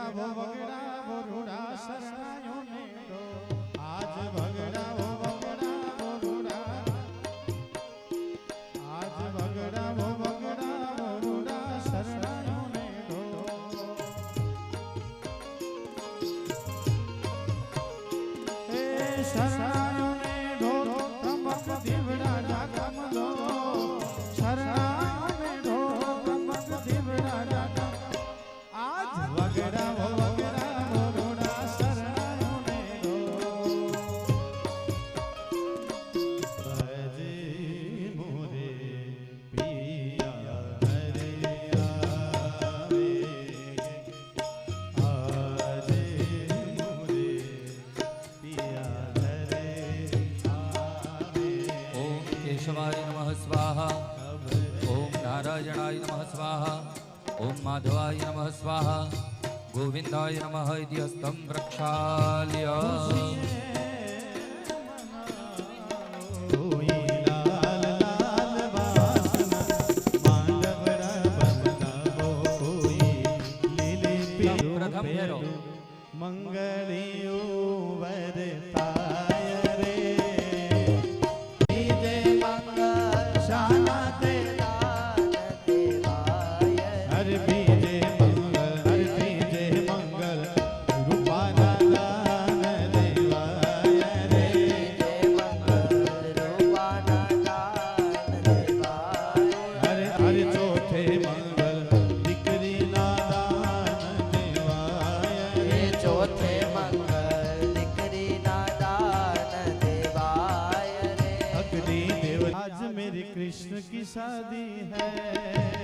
ભગડાવો વગડાવો રૂડા શરણાયો ને દો આજ ભગડાવો વગડાવો રૂડા આજ ભગડાવો વગડાવો રૂડા શરણાયો ને દો એ શરણાયો ને દો તમક દીવડા ડાકમ દો શરણાયો ને દો તમક દીવડા ડાકમ આજ વગડાવો વગડાવો રૂડા શરણાયો ને દો ભજી મોરે પિયા હરે આવે આજે મોરે પિયા હરે આવે ઓમ કેશવાય નમઃ સ્વાહા ઓમ નારાયણાય નમઃ સ્વાહા ओम माधवाय नमः स्वाहा गोविंदाय नमः इति हस्तं प्रक्षाल्य प्रथम फेरो मंगलियो वरताय रे जय मंगल शाना तेरा हर बीजे मंगल रूपाना दान देवाय रे हर हर चौथे मंगल दीकरी ना दान देवाय रे चौथे मंगल दीकरी ना दान देवाय रे अग्नि देव आज मेरी कृष्ण की शादी है